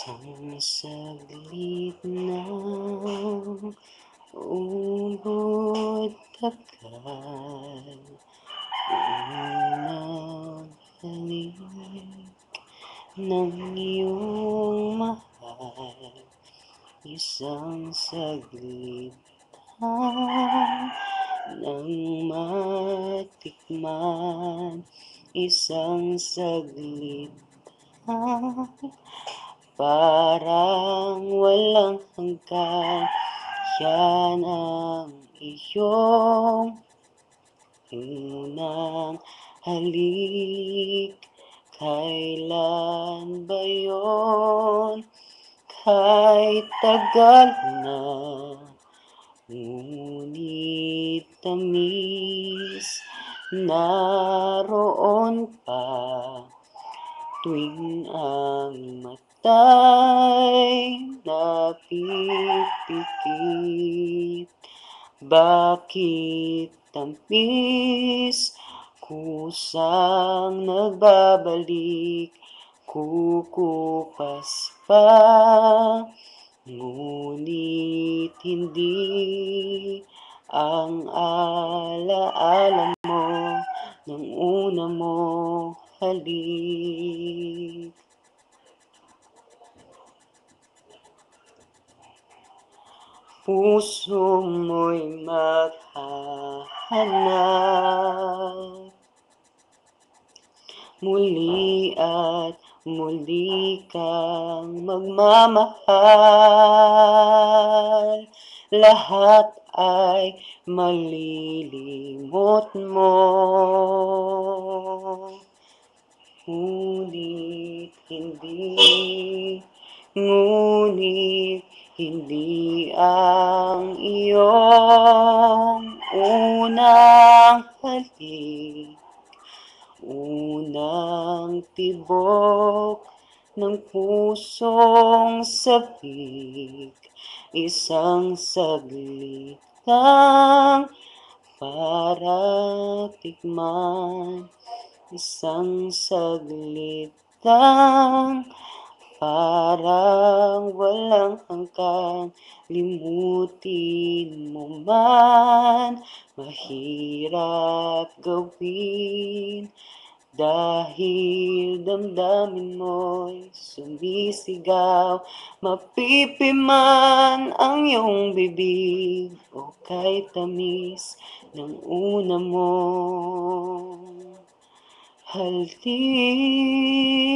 Ang saglit ng ubod tagal, unang halik ng iyong mahal, isang saglit nang matikman, isang saglit parang walang hanggan. Yan ang iyong unang halik. Kailan ba yun? Kahit tagal na, ngunit tamis naroon pa. Tuwing ang mata'y napipikit, bakit tamis kusang nagbabalik, kukupas pa, ngunit hindi ang alaala mo ng una mong halik. Puso mo'y maghahanap muli at muli kang magmamahal. Lahat ay malilimot mo, ngunit hindi ang iyong unang halik. Unang tibok ng pusong sabik, isang saglit lang para tikman, isang saglit lang parang walang hanggan. Limutin mo man, mahirap gawin, dahil damdamin mo'y sumisigaw. Mapipiman ang iyong bibig, o kay tamis ng una mong halik.